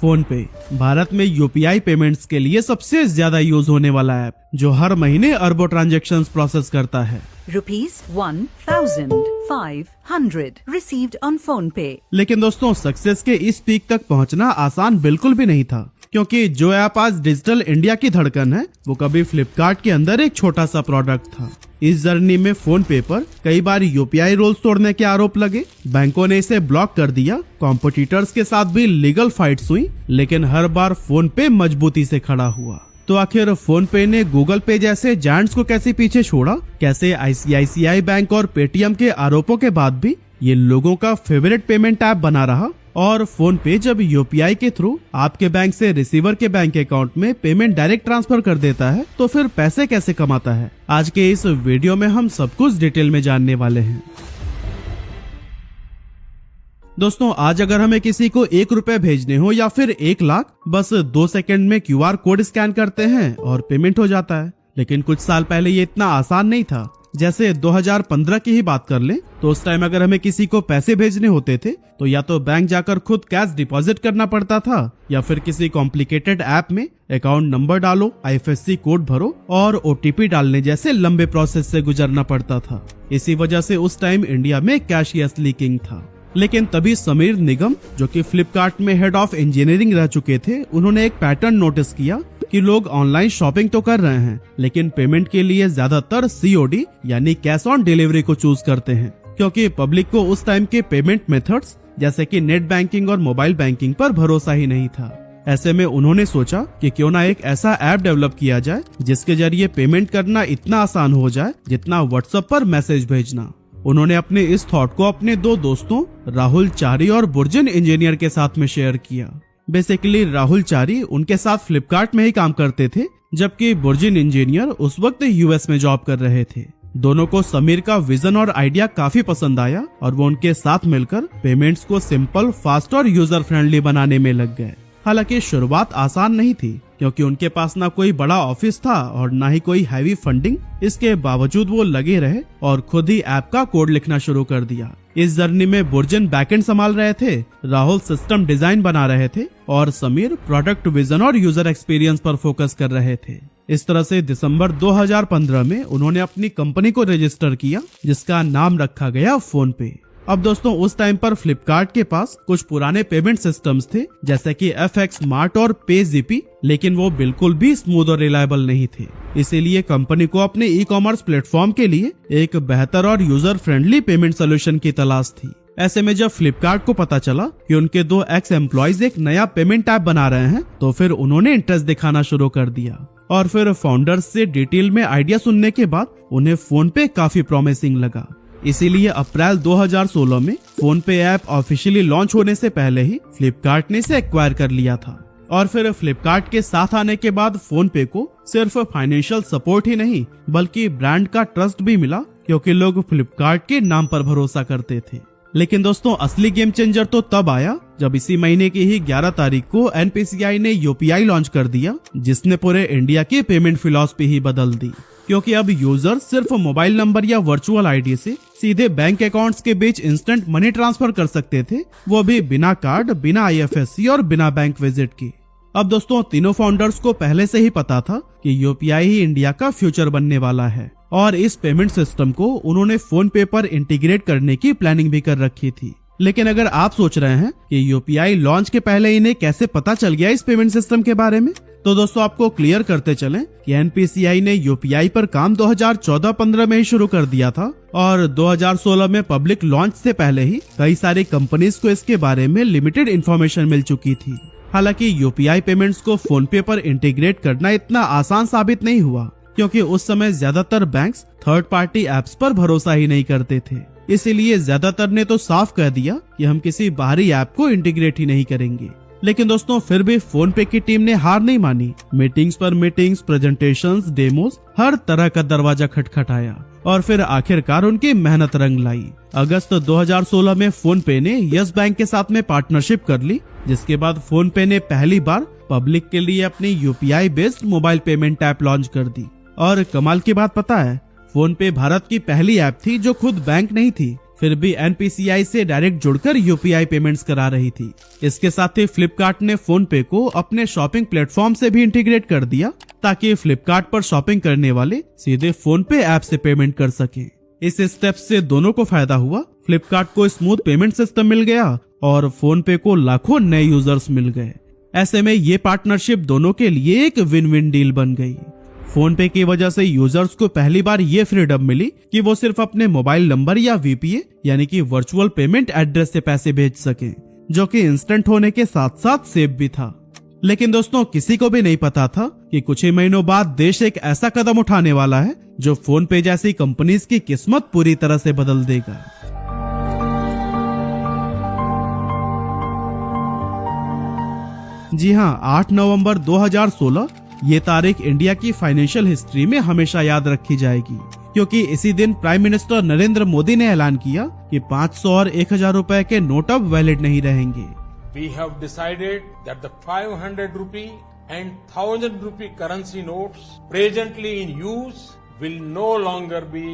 Phone पे भारत में UPI payments के लिए सबसे ज्यादा यूज होने वाला ऐप, जो हर महीने अरबों ट्रांजैक्शंस प्रोसेस करता है। ₹1,500 received on PhonePe। लेकिन दोस्तों, सक्सेस के इस पीक तक पहुंचना आसान बिल्कुल भी नहीं था, क्योंकि जो ऐप आज डिजिटल इंडिया की धड़कन है, वो कभी फ्लिपकार्ट के अंदर एक छोटा सा प्रोडक्ट था। इस जर्नी में फोन पे पर कई बार यूपीआई रूल्स तोड़ने के आरोप लगे, बैंकों ने इसे ब्लॉक कर दिया, कॉम्पिटिटर्स के साथ भी लीगल फाइट्स हुई, लेकिन हर बार फोन पे मजबूती से खड़ा हुआ। तो आखिर फोन पे ने गूगल पे जैसे जायंट्स को कैसे पीछे छोड़ा, कैसे आईसीआईसीआई बैंक और पेटीएम के आरोपों के बाद भी ये लोगों का फेवरेट पेमेंट ऐप बना रहा, और फोन पे जब यूपीआई के थ्रू आपके बैंक से रिसीवर के बैंक अकाउंट में पेमेंट डायरेक्ट ट्रांसफर कर देता है, तो फिर पैसे कैसे कमाता है। आज के इस वीडियो में हम सब कुछ डिटेल में जानने वाले हैं। दोस्तों, आज अगर हमें किसी को 1 रुपए भेजने हो या फिर 1 लाख, बस 2 सेकंड में क्यूआर कोड स्कैन करते हैं और पेमेंट हो जाता है। लेकिन कुछ साल पहले ये इतना आसान नहीं था। जैसे 2015 की ही बात कर लें, तो उस टाइम अगर हमें किसी को पैसे भेजने होते थे, तो या तो बैंक जाकर खुद कैश डिपॉजिट करना पड़ता था, या फिर किसी कॉम्प्लिकेटेड ऐप में अकाउंट नंबर डालो, आईएफएससी कोड भरो और ओटीपी डालने जैसे लंबे प्रोसेस से गुजरना पड़ता था। इसी वजह से उस टाइम इंडिया में कैशलेस लीकिंग था। लेकिन तभी समीर निगम, जो कि फ्लिपकार्ट में हेड ऑफ इंजीनियरिंग रह चुके थे, उन्होंने एक पैटर्न नोटिस किया कि लोग ऑनलाइन शॉपिंग तो कर रहे हैं, लेकिन पेमेंट के लिए ज्यादातर सीओडी यानी कैश ऑन डिलीवरी को चूज करते हैं, क्योंकि पब्लिक को उस टाइम के पेमेंट मेथड्स जैसे कि नेट बैंकिंग और मोबाइल बैंकिंग पर भरोसा ही नहीं था। ऐसे में उन्होंने सोचा कि क्यों ना एक ऐसा ऐप डेवलप किया जाए जिसके जरिए पेमेंट करना इतना आसान हो जाए जितना व्हाट्सएप पर मैसेज भेजना। उन्होंने अपने इस थॉट को अपने 2 दोस्तों राहुल चारी और बुर्जिन इंजीनियर के साथ में शेयर किया। बेसिकली राहुल चारी उनके साथ फ्लिपकार्ट में ही काम करते थे, जबकि बुर्जिन इंजीनियर उस वक्त यूएस में जॉब कर रहे थे। दोनों को समीर का विजन और आइडिया काफी पसंद आया और वो उनके साथ मिलकर पेमेंट्स को सिंपल, फास्ट और यूजर फ्रेंडली बनाने में लग गए। हालांकि शुरुआत आसान नहीं थी, क्योंकि उनके पास ना कोई बड़ा ऑफिस था और ना ही कोई हैवी फंडिंग। इसके बावजूद वो लगे रहे और खुद ही ऐप का कोड लिखना शुरू कर दिया। इस जर्नी में बुर्जिन बैकएंड संभाल रहे थे, राहुल सिस्टम डिजाइन बना रहे थे और समीर प्रोडक्ट विजन और यूजर एक्सपीरियंस पर फोकस कर रहे थे। इस तरह से दिसंबर 2015 में उन्होंने अपनी कंपनी को रजिस्टर किया, जिसका नाम रखा गया फोन पे। अब दोस्तों, उस टाइम पर फ्लिपकार्ट के पास कुछ पुराने पेमेंट सिस्टम्स थे, जैसे कि FX Mart और PayZip, लेकिन वो बिल्कुल भी स्मूथ और रिलायबल नहीं थे। इसीलिए कंपनी को अपने ई-कॉमर्स प्लेटफॉर्म के लिए एक बेहतर और यूजर फ्रेंडली पेमेंट सोल्यूशन की तलाश थी। ऐसे में जब फ्लिपकार्ट को पता चला कि उनके 2 एक्स एम्प्लॉयज एक नया पेमेंट ऐप बना रहे हैं, तो फिर उन्होंने इंटरेस्ट दिखाना शुरू कर दिया। और फिर फाउंडर्स से डिटेल में आइडिया सुनने के बाद उन्हें फोन पे काफी प्रॉमिसिंग लगा। इसीलिए अप्रैल 2016 में फोन पे ऐप ऑफिशियली लॉन्च होने से पहले ही फ्लिपकार्ट ने इसे एक्वायर कर लिया था। और फिर फ्लिपकार्ट के साथ आने के बाद फोन पे को सिर्फ फाइनेंशियल सपोर्ट ही नहीं, बल्कि ब्रांड का ट्रस्ट भी मिला, क्योंकि लोग फ्लिपकार्ट के नाम पर भरोसा करते थे। लेकिन दोस्तों, असली गेम चेंजर तो तब आया जब इसी महीने की ही 11 तारीख को एनपीसीआई ने यूपीआई लॉन्च कर दिया, जिसने पूरे इंडिया की पेमेंट फिलॉसफी ही बदल दी। क्योंकि अब यूजर सिर्फ मोबाइल नंबर या वर्चुअल आईडी से सीधे बैंक अकाउंट्स के बीच इंस्टेंट मनी ट्रांसफर कर सकते थे, वो भी बिना कार्ड, बिना आईएफएससी और बिना बैंक विजिट की। अब दोस्तों, तीनों फाउंडर्स को पहले से ही पता था कि यूपीआई ही इंडिया का फ्यूचर बनने वाला है, और इस पेमेंट सिस्टम को उन्होंने फोन पे पर इंटीग्रेट करने की प्लानिंग भी कर रखी थी। लेकिन अगर आप सोच रहे हैं कि यूपीआई लॉन्च के पहले इन्हें कैसे पता चल गया इस पेमेंट सिस्टम के बारे में, तो दोस्तों आपको क्लियर करते चलें कि एनपीसीआई ने यूपीआई पर काम 2014-15 में ही शुरू कर दिया था, और 2016 में पब्लिक लॉन्च से पहले ही कई सारी कंपनीज को इसके बारे में लिमिटेड इंफॉर्मेशन मिल चुकी थी। हालांकि यूपीआई पेमेंट्स को फोन पे पर इंटीग्रेट करना इतना आसान साबित नहीं हुआ, क्योंकि उस समय ज्यादातर बैंक्स थर्ड पार्टी एप्स पर भरोसा ही नहीं करते थे। इसीलिए ज्यादातर ने तो साफ कह दिया कि हम किसी बाहरी ऐप को इंटीग्रेट ही नहीं करेंगे। लेकिन दोस्तों, फिर भी फोन पे की टीम ने हार नहीं मानी। मीटिंग्स पर मीटिंग्स, प्रेजेंटेशंस, डेमोज, हर तरह का दरवाजा खटखटाया, और फिर आखिरकार उनकी मेहनत रंग लाई। अगस्त 2016 में फोन पे ने यस बैंक के साथ में पार्टनरशिप कर ली, जिसके बाद फोन पे ने पहली बार पब्लिक के लिए अपनी UPI based mobile payment app launch कर दी। और कमाल की बात पता है, फोन पे भारत की पहली ऐप थी जो खुद बैंक नहीं थी, फिर भी एनपीसीआई से डायरेक्ट जुड़कर यूपीआई पेमेंट्स करा रही थी। इसके साथ ही फ्लिपकार्ट ने फोन पे को अपने शॉपिंग प्लेटफॉर्म से भी इंटीग्रेट कर दिया ताकि फ्लिपकार्ट पर शॉपिंग करने वाले सीधे फोन पे ऐप से पेमेंट कर सके। इस स्टेप से दोनों को फायदा हुआ। फ्लिपकार्ट को स्मूथ पेमेंट सिस्टम मिल गया और फोन पे को लाखों नए यूजर्स मिल गए। ऐसे में ये पार्टनरशिप दोनों के लिए एक विन विन डील बन गई। फोन पे की वजह से यूजर्स को पहली बार ये फ्रीडम मिली कि वो सिर्फ अपने मोबाइल नंबर या वीपीए यानी कि वर्चुअल पेमेंट एड्रेस से पैसे भेज सके, जो कि इंस्टेंट होने के साथ साथ सेफ भी था। लेकिन दोस्तों, किसी को भी नहीं पता था कि कुछ ही महीनों बाद देश एक ऐसा कदम उठाने वाला है जो फोन पे जैसी कंपनीज की किस्मत पूरी तरह से बदल देगा। जी हाँ, 8 नवंबर 2016 ये तारीख इंडिया की फाइनेंशियल हिस्ट्री में हमेशा याद रखी जाएगी, क्योंकि इसी दिन प्राइम मिनिस्टर नरेंद्र मोदी ने ऐलान किया कि 500 और 1000 रुपए के नोट अब वैलिड नहीं रहेंगे। We have decided that the 500 rupee and 1000 rupee currency notes presently in use will no longer be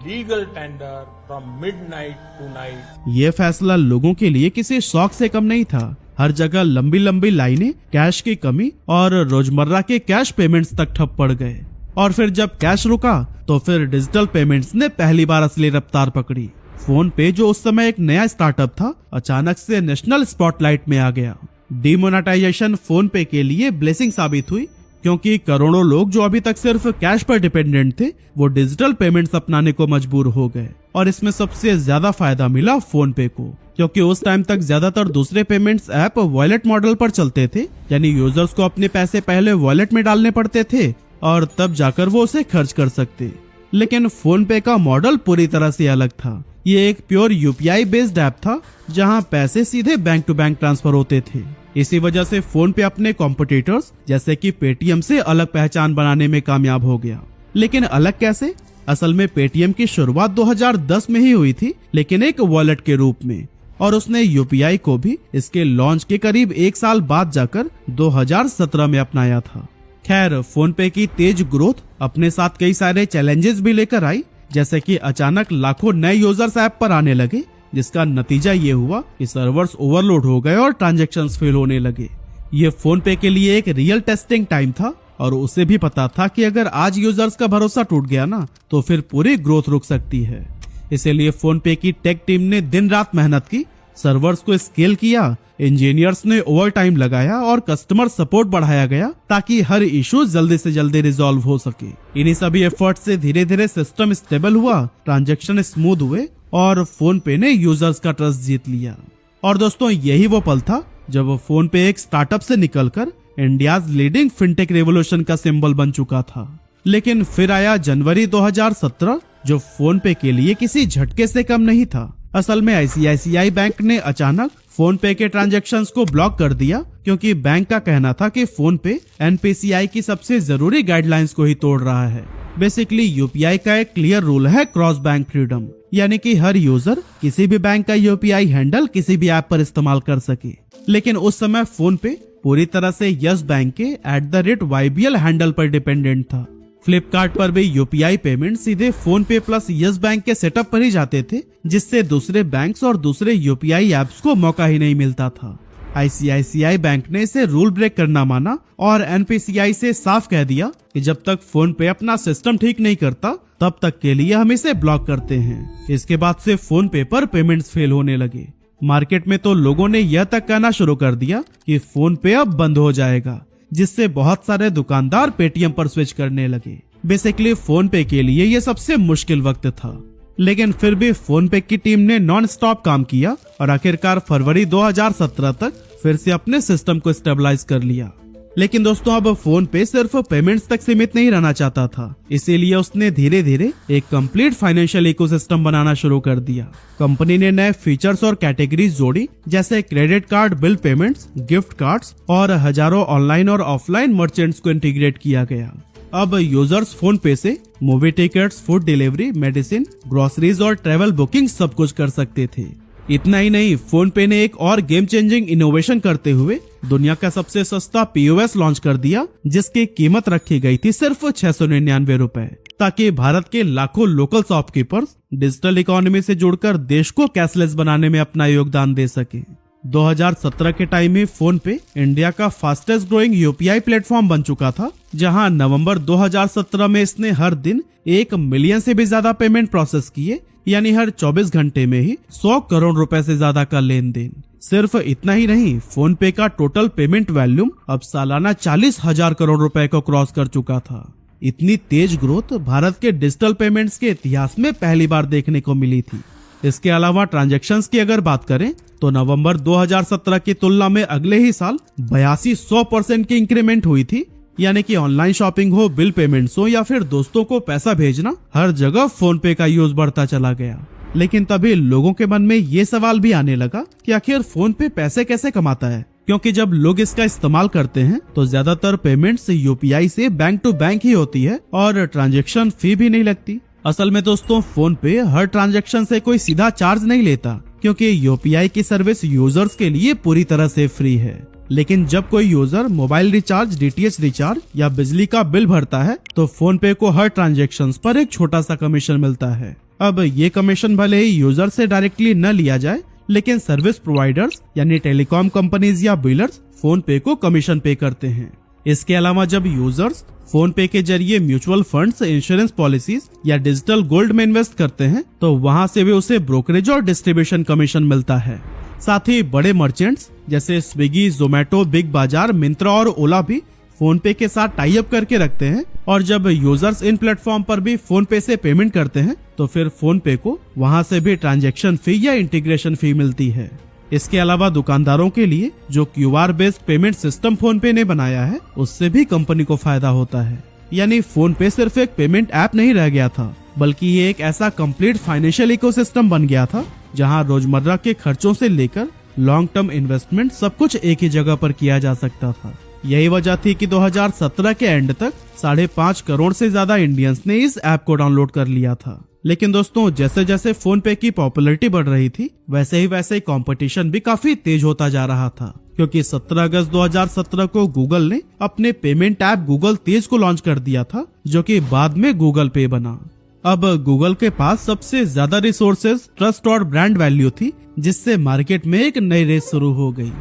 legal tender from midnight to night. ये फैसला लोगों के लिए किसी शौक से कम नहीं था। हर जगह लंबी लंबी लाइनें, कैश की कमी और रोजमर्रा के कैश पेमेंट्स तक ठप पड़ गए। और फिर जब कैश रुका तो फिर डिजिटल पेमेंट्स ने पहली बार असली रफ्तार पकड़ी। फोन पे, जो उस समय एक नया स्टार्टअप था, अचानक से नेशनल स्पॉटलाइट में आ गया। डीमोनेटाइजेशन फोन पे के लिए ब्लेसिंग साबित हुई, क्योंकि करोड़ों लोग जो अभी तक सिर्फ कैश पर डिपेंडेंट थे, वो डिजिटल पेमेंट्स अपनाने को मजबूर हो गए। और इसमें सबसे ज्यादा फायदा मिला फोन पे को, क्योंकि उस टाइम तक ज्यादातर दूसरे पेमेंट्स ऐप वॉलेट मॉडल पर चलते थे, यानी यूजर्स को अपने पैसे पहले वॉलेट में डालने पड़ते थे और तब जाकर वो उसे खर्च कर सकते। लेकिन फोन पे का मॉडल पूरी तरह से अलग था। ये एक प्योर यूपीआई बेस्ड ऐप था, जहां पैसे सीधे बैंक टू बैंक ट्रांसफर होते थे। इसी वजह से फोन पे अपने कॉम्पिटिटर्स जैसे कि पेटीएम से अलग पहचान बनाने में कामयाब हो गया। लेकिन अलग कैसे? असल में पेटीएम की शुरुआत 2010 में ही हुई थी, लेकिन एक वॉलेट के रूप में, और उसने यूपीआई को भी इसके लॉन्च के करीब 1 साल बाद जाकर 2017 में अपनाया था। खैर, फोन पे की तेज ग्रोथ अपने साथ कई सारे चैलेंजेस भी लेकर आई, जैसे कि अचानक लाखों नए यूजर्स ऐप पर आने लगे, जिसका नतीजा ये हुआ कि सर्वर्स ओवरलोड हो गए और ट्रांजैक्शंस फेल होने लगे। ये फोन पे के लिए एक रियल टेस्टिंग टाइम था, और उसे भी पता था कि अगर आज यूजर्स का भरोसा टूट गया ना, तो फिर पूरी ग्रोथ रुक सकती है। इसीलिए फोन पे की टेक टीम ने दिन रात मेहनत की, सर्वर्स को स्केल किया, इंजीनियर्स ने ओवर टाइम लगाया और कस्टमर सपोर्ट बढ़ाया गया ताकि हर इशू जल्दी से जल्दी रिजॉल्व हो सके। इन्हीं सभी एफर्ट से धीरे धीरे सिस्टम स्टेबल हुआ, ट्रांजैक्शन स्मूथ हुए और फोन पे ने यूजर्स का ट्रस्ट जीत लिया। और दोस्तों, यही वो पल था जब फोन पे एक स्टार्टअप से निकलकर इंडियाज लीडिंग फिनटेक रेवोल्यूशन का सिंबल बन चुका था। लेकिन फिर आया जनवरी 2017, जो फोन पे के लिए किसी झटके से कम नहीं था। असल में आईसीआईसीआई बैंक ने अचानक फोन पे के ट्रांजैक्शंस को ब्लॉक कर दिया, क्योंकि बैंक का कहना था कि फोन पे एनपीसीआई की सबसे जरूरी गाइडलाइंस को ही तोड़ रहा है। बेसिकली यूपीआई का एक क्लियर रूल है क्रॉस बैंक फ्रीडम, यानी कि हर यूजर किसी भी बैंक का यूपीआई हैंडल किसी भी ऐप पर इस्तेमाल कर सके। लेकिन उस समय फोन पे पूरी तरह से यस बैंक के @YBL हैंडल पर डिपेंडेंट था। फ्लिपकार्ट पर भी यूपीआई पेमेंट सीधे फोन पे प्लस यस बैंक के सेटअप पर ही जाते थे, जिससे दूसरे बैंक्स और दूसरे यूपीआई ऐप्स को मौका ही नहीं मिलता था। आईसीआईसीआई बैंक ने इसे रूल ब्रेक करना माना और एनपीसीआई से साफ कह दिया कि जब तक फोन पे अपना सिस्टम ठीक नहीं करता, तब तक के लिए हम इसे ब्लॉक करते हैं। इसके बाद से फोन पे पर पेमेंट्स फेल होने लगे। मार्केट में तो लोगों ने यह तक कहना शुरू कर दिया कि फोन पे अब बंद हो जाएगा, जिससे बहुत सारे दुकानदार पेटीएम पर स्विच करने लगे। बेसिकली फोन पे के लिए ये सबसे मुश्किल वक्त था। लेकिन फिर भी फोन पे की टीम ने नॉन स्टॉप काम किया और आखिरकार फरवरी 2017 तक फिर से अपने सिस्टम को स्टेबलाइज कर लिया। लेकिन दोस्तों, अब फोन पे सिर्फ पेमेंट्स तक सीमित नहीं रहना चाहता था, इसीलिए उसने धीरे धीरे एक कंप्लीट फाइनेंशियल इकोसिस्टम बनाना शुरू कर दिया। कंपनी ने नए फीचर्स और कैटेगरीज जोड़ी, जैसे credit card bill payments, gift cards और हजारों ऑनलाइन और ऑफलाइन मर्चेंट्स को इंटीग्रेट किया गया। अब यूजर्स फोन पे से movie tickets, food delivery, medicine, groceries और ट्रेवल बुकिंग सब कुछ कर सकते थे। इतना ही नहीं, फोन पे ने एक और गेम चेंजिंग इनोवेशन करते हुए दुनिया का सबसे सस्ता पीओएस लॉन्च कर दिया, जिसकी कीमत रखी गई थी सिर्फ 699 रुपए। ताकि भारत के लाखों लोकल शॉपकीपर्स डिजिटल इकोनॉमी से जुड़कर देश को कैशलेस बनाने में अपना योगदान दे सके। 2017 के टाइम में फोन पे इंडिया का फास्टेस्ट ग्रोइंग यूपीआई प्लेटफॉर्म बन चुका था, जहां नवंबर 2017 में इसने हर दिन 1 मिलियन से भी ज्यादा पेमेंट प्रोसेस किए, यानी हर 24 घंटे में ही 100 करोड़ रुपए से ज्यादा का लेन देन। सिर्फ इतना ही नहीं, फोन पे का टोटल पेमेंट वॉल्यूम अब सालाना 40,000 करोड़ रुपए को क्रॉस कर चुका था। इतनी तेज ग्रोथ भारत के डिजिटल पेमेंट्स के इतिहास में पहली बार देखने को मिली थी। इसके अलावा ट्रांजैक्शंस की अगर बात करें तो नवंबर 2017 की तुलना में अगले ही साल 82% की इंक्रीमेंट हुई थी, यानी कि ऑनलाइन शॉपिंग हो, बिल पेमेंट्स हो या फिर दोस्तों को पैसा भेजना, हर जगह फोन पे का यूज बढ़ता चला गया। लेकिन तभी लोगों के मन में ये सवाल भी आने लगा कि आखिर फोन पे पैसे कैसे कमाता है, क्योंकि जब लोग इसका इस्तेमाल करते हैं तो ज्यादातर पेमेंट्स यूपीआई से बैंक टू बैंक ही होती है और ट्रांजैक्शन फी भी नहीं लगती। असल में दोस्तों, फोन पे हर ट्रांजैक्शन से कोई सीधा चार्ज नहीं लेता, क्योंकि यूपीआई की सर्विस यूजर्स के लिए पूरी तरह से फ्री है। लेकिन जब कोई user mobile recharge, DTH recharge या बिजली का बिल भरता है तो फोन पे को हर ट्रांजैक्शन पर एक छोटा सा कमीशन मिलता है। अब ये कमीशन भले ही यूजर से डायरेक्टली न लिया जाए, लेकिन सर्विस प्रोवाइडर्स यानी टेलीकॉम कंपनीज या बिलर्स फोन पे को कमीशन पे करते हैं। इसके अलावा जब यूजर्स फोन पे के जरिए म्यूचुअल फंड्स, इंश्योरेंस पॉलिसीज या डिजिटल गोल्ड में इन्वेस्ट करते हैं तो वहां से भी उसे ब्रोकरेज और डिस्ट्रीब्यूशन कमीशन मिलता है। साथ ही बड़े मर्चेंट्स जैसे स्विगी, जोमेटो, बिग बाजार, मिंत्रा और ओला भी फोन पे के साथ टाई अप करके रखते हैं, और जब यूजर्स इन प्लेटफॉर्म पर भी फोन पे से पेमेंट करते हैं तो फिर फोन पे को वहां से भी ट्रांजैक्शन फी या इंटीग्रेशन फी मिलती है। इसके अलावा दुकानदारों के लिए जो QR based payment system phone पे ने बनाया है, उससे भी कंपनी को फायदा होता है। यानी फोन पे सिर्फ एक पेमेंट ऐप नहीं रह गया था, बल्कि ये एक ऐसा कंप्लीट फाइनेंशियल इकोसिस्टम बन गया था जहां रोजमर्रा के खर्चों से लेकर लॉन्ग टर्म इन्वेस्टमेंट सब कुछ एक ही जगह पर किया जा सकता था। यही वजह थी कि 2017 के एंड तक 5.5 करोड़ से ज्यादा इंडियंस ने इस ऐप को डाउनलोड कर लिया था। लेकिन दोस्तों, जैसे जैसे फोन पे की पॉपुलैरिटी बढ़ रही थी, वैसे ही कंपटीशन भी काफी तेज होता जा रहा था, क्योंकि 17 अगस्त 2017 को गूगल ने अपने पेमेंट ऐप गूगल तेज को लॉन्च कर दिया था, जो कि बाद में गूगल पे बना। अब गूगल के पास सबसे ज्यादा रिसोर्सेज, ट्रस्ट और ब्रांड वैल्यू थी, जिससे मार्केट में एक नई रेस शुरू हो गई।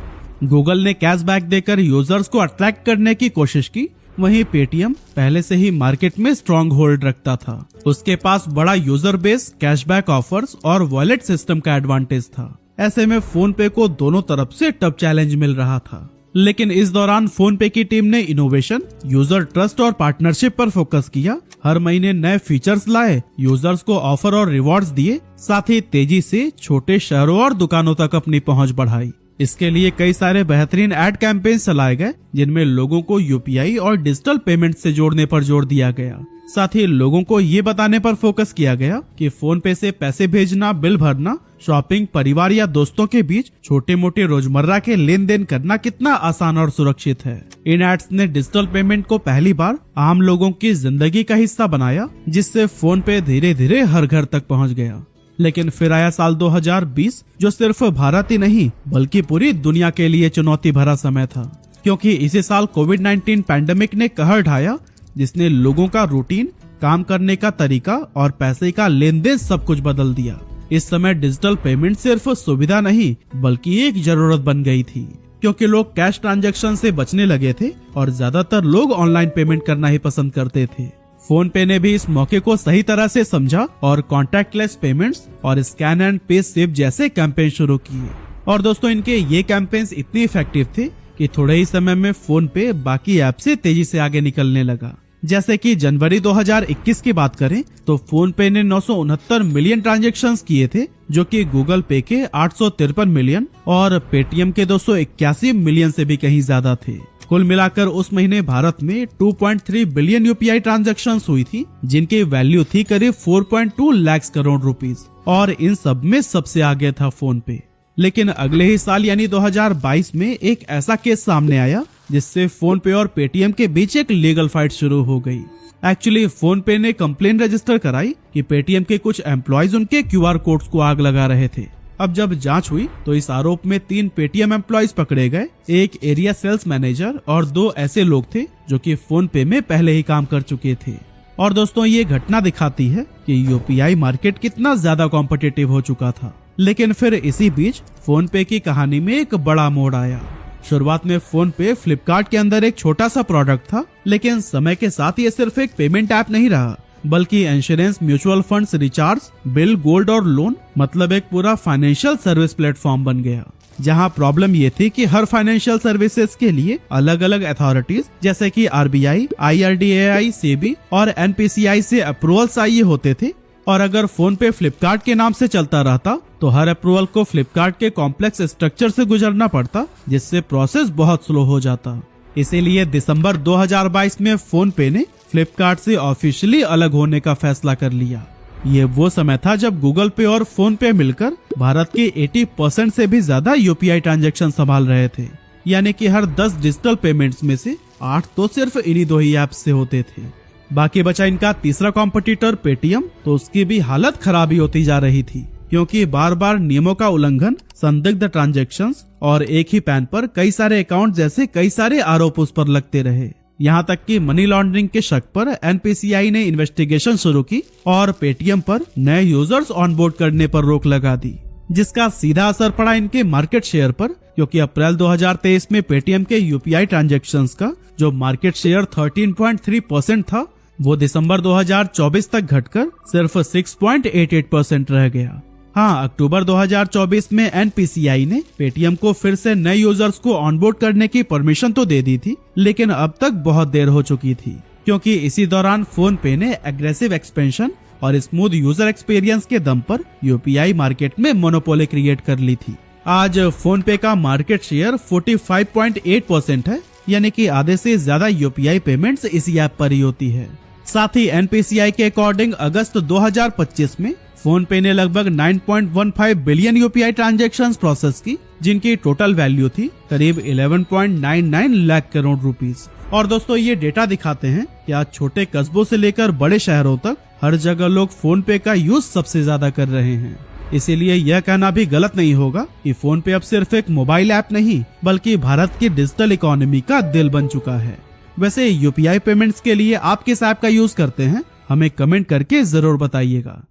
गूगल ने कैशबैक देकर यूजर्स को अट्रैक्ट करने की कोशिश की, वहीं पेटीएम पहले से ही मार्केट में स्ट्रॉन्ग होल्ड रखता था। उसके पास बड़ा यूजर बेस, कैशबैक ऑफर्स और वॉलेट सिस्टम का एडवांटेज था। ऐसे में फोन पे को दोनों तरफ से टफ चैलेंज मिल रहा था। लेकिन इस दौरान फोन पे की टीम ने इनोवेशन, यूजर ट्रस्ट और पार्टनरशिप पर फोकस किया। हर महीने नए फीचर्स लाए, यूजर्स को ऑफर और रिवॉर्ड्स दिए, साथ ही तेजी से छोटे शहरों और दुकानों तक अपनी पहुंच बढ़ाई। इसके लिए कई सारे बेहतरीन एड कैंपेन चलाए गए, जिनमें लोगों को यूपीआई और डिजिटल पेमेंट से जोड़ने पर जोर दिया गया। साथ ही लोगों को ये बताने पर फोकस किया गया कि फोन पे से पैसे भेजना, बिल भरना, शॉपिंग, परिवार या दोस्तों के बीच छोटे मोटे रोजमर्रा के लेन देन करना कितना आसान और सुरक्षित है। इन एड्स ने डिजिटल पेमेंट को पहली बार आम लोगों की जिंदगी का हिस्सा बनाया, जिससे फोन पे धीरे धीरे हर घर तक पहुंच गया। लेकिन फिर आया साल 2020, जो सिर्फ भारत ही नहीं बल्कि पूरी दुनिया के लिए चुनौती भरा समय था, क्योंकि इसी साल कोविड-19 पैंडेमिक ने कहर ढाया, जिसने लोगों का रूटीन, काम करने का तरीका और पैसे का लेन देन सब कुछ बदल दिया। इस समय डिजिटल पेमेंट सिर्फ सुविधा नहीं बल्कि एक जरूरत बन गई थी, क्योंकि लोग कैश ट्रांजैक्शन से बचने लगे थे और ज्यादातर लोग ऑनलाइन पेमेंट करना ही पसंद करते थे। फोन पे ने भी इस मौके को सही तरह से समझा और कॉन्टैक्टलेस पेमेंट्स और स्कैन एंड पे सेव जैसे कैंपेन शुरू किए। और दोस्तों, इनके ये कैंपेन्स इतने इफेक्टिव थे कि थोड़े ही समय में फोन पे बाकी ऐप से तेजी से आगे निकलने लगा। जैसे कि जनवरी 2021 की बात करें तो फोन पे ने 969 मिलियन ट्रांजैक्शंस किए थे, जो कि गूगल पे के 853 मिलियन और पेटीएम के 281 मिलियन से भी कहीं ज्यादा थे। कुल मिलाकर उस महीने भारत में 2.3 बिलियन यूपीआई ट्रांजैक्शंस हुई थी, जिनकी वैल्यू थी करीब 4.2 लाख करोड़ रुपीस, और इन सब में सबसे आगे था फोन पे। लेकिन अगले ही साल यानी 2022 में एक ऐसा केस सामने आया जिससे फोन पे और पेटीएम के बीच एक लीगल फाइट शुरू हो गई। एक्चुअली फोन पे ने कंप्लेन रजिस्टर कराई कि पेटीएम के कुछ एम्प्लॉयज उनके क्यूआर कोड्स को आग लगा रहे थे। अब जब जांच हुई तो इस आरोप में 3 पेटीएम एम्प्लॉयज पकड़े गए, एक एरिया सेल्स मैनेजर और 2 ऐसे लोग थे जो कि फोन पे में पहले ही काम कर चुके थे। और दोस्तों ये घटना दिखाती है कि यूपीआई मार्केट कितना ज्यादा कॉम्पिटिटिव हो चुका था। लेकिन फिर इसी बीच फोन पे की कहानी में एक बड़ा मोड़ आया। शुरुआत में फोन पे फ्लिपकार्ट के अंदर एक छोटा सा प्रोडक्ट था, लेकिन समय के साथ ये सिर्फ एक पेमेंट ऐप नहीं रहा, बल्कि insurance, mutual funds, recharge, bill, gold और लोन, मतलब एक पूरा फाइनेंशियल सर्विस प्लेटफॉर्म बन गया। जहां प्रॉब्लम ये थी कि हर फाइनेंशियल सर्विसेज के लिए अलग अलग अथॉरिटीज जैसे कि आरबीआई, IRDAI, सेबी और NPCI से अप्रूवल चाहिए होते थे, और अगर फोन पे फ्लिपकार्ट के नाम से चलता रहता तो हर अप्रूवल को फ्लिपकार्ट के कॉम्प्लेक्स स्ट्रक्चर से गुजरना पड़ता, जिससे प्रोसेस बहुत स्लो हो जाता। इसीलिए दिसंबर 2022 में फोन पे ने फ्लिपकार्ट से ऑफिशियली अलग होने का फैसला कर लिया। ये वो समय था जब गूगल पे और फोन पे मिलकर भारत के 80% से भी ज्यादा यूपीआई ट्रांजैक्शन संभाल रहे थे। यानी कि हर 10 डिजिटल पेमेंट्स में से 8 तो सिर्फ इन्हीं 2 ही ऐप्स से होते थे। बाकी बचा इनका तीसरा कॉम्पिटिटर पेटीएम, तो उसकी भी हालत खराब ही होती जा रही थी, क्योंकि बार बार नियमों का उल्लंघन, संदिग्ध ट्रांजैक्शंस और एक ही पैन पर कई सारे अकाउंट जैसे कई सारे आरोप उस पर लगते रहे। यहाँ तक कि मनी लॉन्ड्रिंग के शक पर NPCI ने इन्वेस्टिगेशन शुरू की और पेटीएम पर नए यूजर्स ऑनबोर्ड करने पर रोक लगा दी, जिसका सीधा असर पड़ा इनके मार्केट शेयर पर, क्योंकि अप्रैल 2023 में पेटीएम के यूपीआई ट्रांजैक्शंस का जो मार्केट शेयर 13.3% था, वो दिसंबर 2024 तक घटकर सिर्फ 6.88% रह गया। हाँ, अक्टूबर 2024 में NPCI ने पेटीएम को फिर से नए यूजर्स को ऑनबोर्ड करने की परमिशन तो दे दी थी, लेकिन अब तक बहुत देर हो चुकी थी, क्योंकि इसी दौरान फोन पे ने एग्रेसिव एक्सपेंशन और स्मूथ यूजर एक्सपीरियंस के दम पर यूपीआई मार्केट में मोनोपोली क्रिएट कर ली थी। आज फोन पे का मार्केट शेयर 45.8% है, यानी कि आधे से ज्यादा यूपीआई पेमेंट्स इसी ऐप पर ही होती है। साथ ही NPCI के अकॉर्डिंग अगस्त 2025 में फोन पे ने लगभग 9.15 बिलियन यूपीआई ट्रांजैक्शंस प्रोसेस की, जिनकी टोटल वैल्यू थी करीब 11.99 लाख करोड़ रुपीस। और दोस्तों ये डेटा दिखाते हैं कि आज छोटे कस्बों से लेकर बड़े शहरों तक हर जगह लोग फोन पे का यूज सबसे ज्यादा कर रहे हैं। इसीलिए यह कहना भी गलत नहीं होगा कि फोन पे अब सिर्फ एक मोबाइल ऐप नहीं, बल्कि भारत की डिजिटल इकोनॉमी का दिल बन चुका है। वैसे यूपीआई पेमेंट्स के लिए आप किस ऐप का यूज करते हैं, हमें कमेंट करके जरूर बताइएगा।